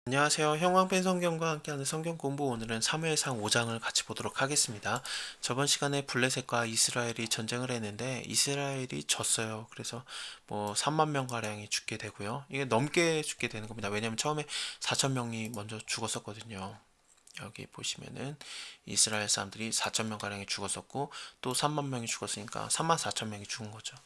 안녕하세요. 형광펜 성경과 함께하는 성경 공부, 오늘은 사무엘상 5장을 같이 보도록 하겠습니다. 저번 시간에 블레셋과 이스라엘이 전쟁을 했는데 이스라엘이 졌어요. 그래서 3만 명 가량이 죽게 되고요. 이게 넘게 죽게 되는 겁니다. 왜냐하면 처음에 4천 명이 먼저 죽었었거든요. 여기 보시면은 이스라엘 사람들이 4천 명 가량이 죽었었고 또 3만 명이 죽었으니까 3만 4천 명이 죽은 거죠.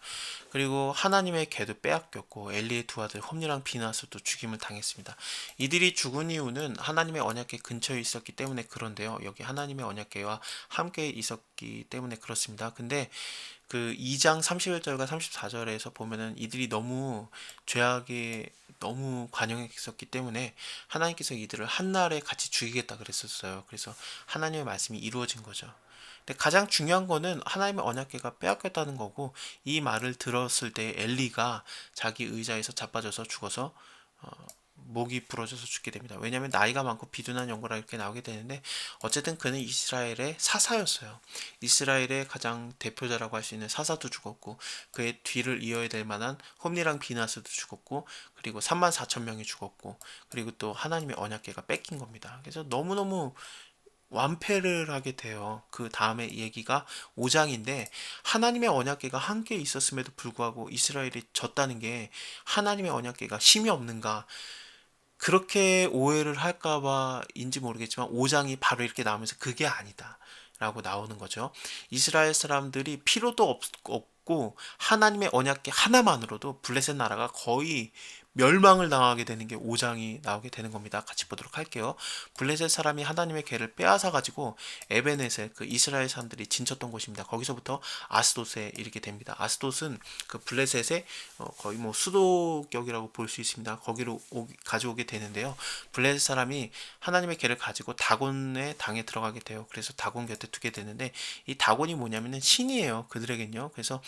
그리고 하나님의 개도 빼앗겼고 엘리의 두 아들 홈리랑 비나스도 죽임을 당했습니다. 이들이 죽은 이유는 하나님의 언약궤 근처에 있었기 때문에 그런데요. 여기 하나님의 언약궤와 함께 있었기 때문에 그렇습니다. 근데 그 2장 31절과 34절에서 보면은 이들이 너무 죄악에 너무 관영했었기 때문에 하나님께서 이들을 한날에 같이 죽이겠다 그랬었어요. 그래서 하나님의 말씀이 이루어진 거죠. 근데 가장 중요한 거는 하나님의 언약궤가 빼앗겼다는 거고, 이 말을 들었을 때 엘리가 자기 의자에서 자빠져서 죽어서 목이 부러져서 죽게 됩니다. 왜냐하면 나이가 많고 비둔한 연고라 이렇게 나오게 되는데, 어쨌든 그는 이스라엘의 사사였어요. 이스라엘의 가장 대표자라고 할 수 있는 사사도 죽었고, 그의 뒤를 이어야 될 만한 홈리랑 비나스도 죽었고, 그리고 3만 4천 명이 죽었고, 그리고 또 하나님의 언약궤가 뺏긴 겁니다. 그래서 너무너무 완패를 하게 돼요. 그 다음에 얘기가 5장인데, 하나님의 언약궤가 함께 있었음에도 불구하고 이스라엘이 졌다는 게 하나님의 언약궤가 힘이 없는가, 그렇게 오해를 할까봐인지 모르겠지만 5장이 바로 이렇게 나오면서 그게 아니다 라고 나오는 거죠. 이스라엘 사람들이 필요도 없고 하나님의 언약궤 하나만으로도 블레셋 나라가 거의 멸망을 당하게 되는 게 5장이 나오게 되는 겁니다. 같이 보도록 할게요. 블레셋 사람이 하나님의 궤를 빼앗아 가지고 에베넷에 그 이스라엘 사람들이 진쳤던 곳입니다. 거기서부터 아스돗에 이르게 됩니다. 아스돗은 그 블레셋의 거의 수도격이라고 볼 수 있습니다. 거기로 가져오게 되는데요. 블레셋 사람이 하나님의 궤를 가지고 다곤의 당에 들어가게 돼요. 그래서 다곤 곁에 두게 되는데, 이 다곤이 뭐냐면은 신이에요. 그들에겐요. 그래서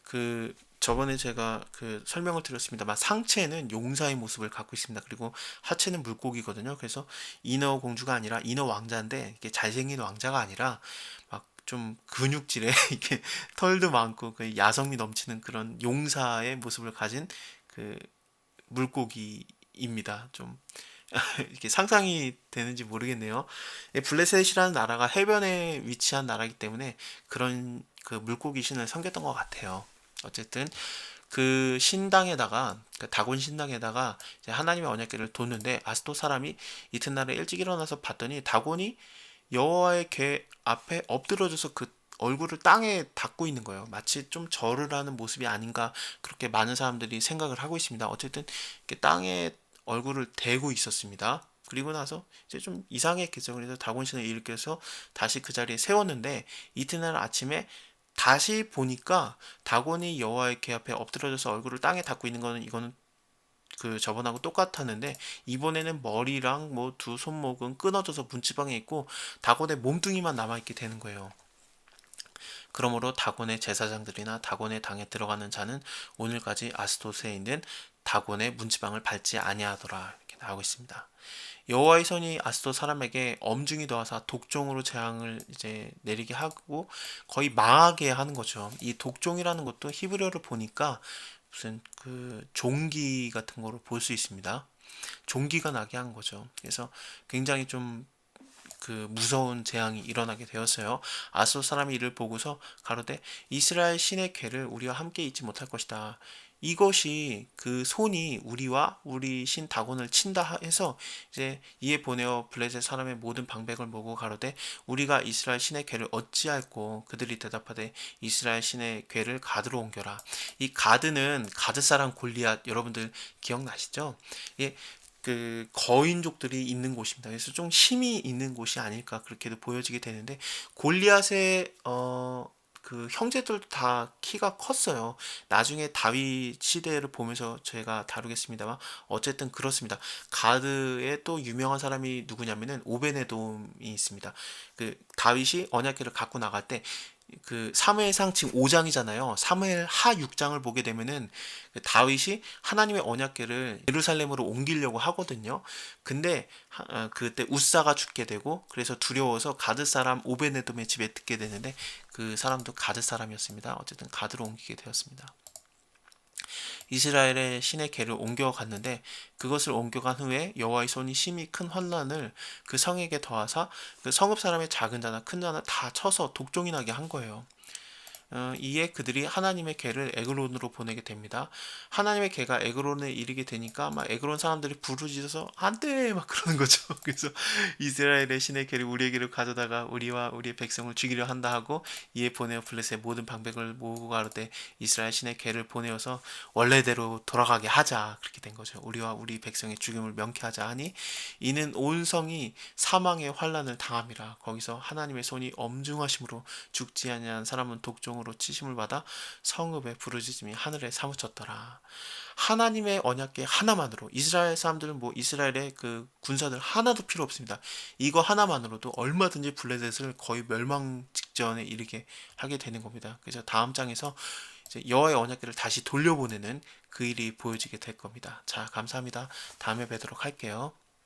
그 저번에 제가 그 설명을 드렸습니다만, 상체는 용사의 모습을 갖고 있습니다. 그리고 하체는 물고기거든요. 그래서 인어 공주가 아니라 인어 왕자인데, 이게 잘생긴 왕자가 아니라 막 좀 근육질에 이렇게 털도 많고 그 야성미 넘치는 그런 용사의 모습을 가진 그 물고기입니다. 좀 이렇게 상상이 되는지 모르겠네요. 블레셋이라는 나라가 해변에 위치한 나라이기 때문에 그런 그 물고기 신을 섬겼던 것 같아요. 어쨌든 그 신당에다가, 그 다곤 신당에다가 이제 하나님의 언약궤를 뒀는데, 아스도 사람이 이튿날에 일찍 일어나서 봤더니 다곤이 여호와의 궤 앞에 엎드러져서 그 얼굴을 땅에 닿고 있는 거예요. 마치 좀 절을 하는 모습이 아닌가, 그렇게 많은 사람들이 생각을 하고 있습니다. 어쨌든 이렇게 땅에 얼굴을 대고 있었습니다. 그리고 나서 이제 좀 이상했겠죠. 그래서 다곤신을 일으켜서 다시 그 자리에 세웠는데, 이튿날 아침에 다시 보니까 다곤이 여호와의 궤 앞에 엎드려져서 얼굴을 땅에 닿고 있는 거는, 이거는 그 저번하고 똑같았는데, 이번에는 머리랑 두 손목은 끊어져서 문지방에 있고 다곤의 몸뚱이만 남아있게 되는 거예요. 그러므로 다곤의 제사장들이나 다곤의 당에 들어가는 자는 오늘까지 아스도스에 있는 다곤의 문지방을 밟지 아니하더라, 이렇게 나오고 있습니다. 여호와의 손이 아스도 사람에게 엄중히 더하사 독종으로 재앙을 이제 내리게 하고 거의 망하게 하는 거죠. 이 독종이라는 것도 히브리어를 보니까 무슨 그 종기 같은 거로 볼 수 있습니다. 종기가 나게 한 거죠. 그래서 굉장히 좀 그 무서운 재앙이 일어나게 되었어요. 아스도 사람이 이를 보고서 가로되 이스라엘 신의 궤를 우리와 함께 잊지 못할 것이다. 이것이 그 손이 우리와 우리 신 다곤을 친다 해서 이제 이에 보내어 블레셋 사람의 모든 방백을 모고 가로되 우리가 이스라엘 신의 궤를 어찌할꼬. 그들이 대답하되 이스라엘 신의 궤를 가드로 옮겨라. 이 가드는 가드 사람 골리앗, 여러분들 기억나시죠? 예, 그 거인족들이 있는 곳입니다. 그래서 좀 힘이 있는 곳이 아닐까 그렇게도 보여지게 되는데, 골리앗의 그 형제들도 다 키가 컸어요. 나중에 다윗 시대를 보면서 제가 다루겠습니다만, 어쨌든 그렇습니다. 가드의 또 유명한 사람이 누구냐면은 오베네돔이 있습니다. 그 다윗이 언약궤를 갖고 나갈 때 그 사무엘상 지금 5장이잖아요. 사무엘 하 6장을 보게 되면은 그 다윗이 하나님의 언약궤를 예루살렘으로 옮기려고 하거든요. 근데 그때 우사가 죽게 되고, 그래서 두려워서 가드 사람 오베네돔의 집에 듣게 되는데, 그 사람도 가드 사람이었습니다. 어쨌든 가드로 옮기게 되었습니다. 이스라엘의 신의 궤를 옮겨갔는데 그것을 옮겨간 후에 여호와의 손이 심히 큰 환란을 그 성에게 더하사 그 성읍 사람의 작은 자나 큰 자나 다 쳐서 독종이 나게 한 거예요. 이에 그들이 하나님의 궤를 에그론으로 보내게 됩니다. 하나님의 궤가 에그론에 이르게 되니까 막 에그론 사람들이 부르짖어서 안돼 막 그러는 거죠. 그래서 이스라엘의 신의 궤를 우리에게로 가져다가 우리와 우리의 백성을 죽이려 한다 하고 이에 보내어 블레셋의 모든 방백을 모으고 가로되 이스라엘 신의 궤를 보내어서 원래대로 돌아가게 하자 그렇게 된 거죠. 우리와 우리 백성의 죽임을 명쾌하자 하니 이는 온 성이 사망의 환란을 당함이라. 거기서 하나님의 손이 엄중하심으로 죽지 아니한 사람은 독종으로 치심을 받아 성읍에 부르짖음이 하늘에 사무쳤더라. 하나님의 언약궤 하나만으로 이스라엘 사람들은 뭐 이스라엘의 그 군사들 하나도 필요 없습니다. 이거 하나만으로도 얼마든지 블레셋을 거의 멸망 직전에 이르게 하게 되는 겁니다. 그래서 다음 장에서 이제 여호와의 언약궤를 다시 돌려보내는 그 일이 보여지게 될 겁니다. 자, 감사합니다. 다음에 뵙도록 할게요.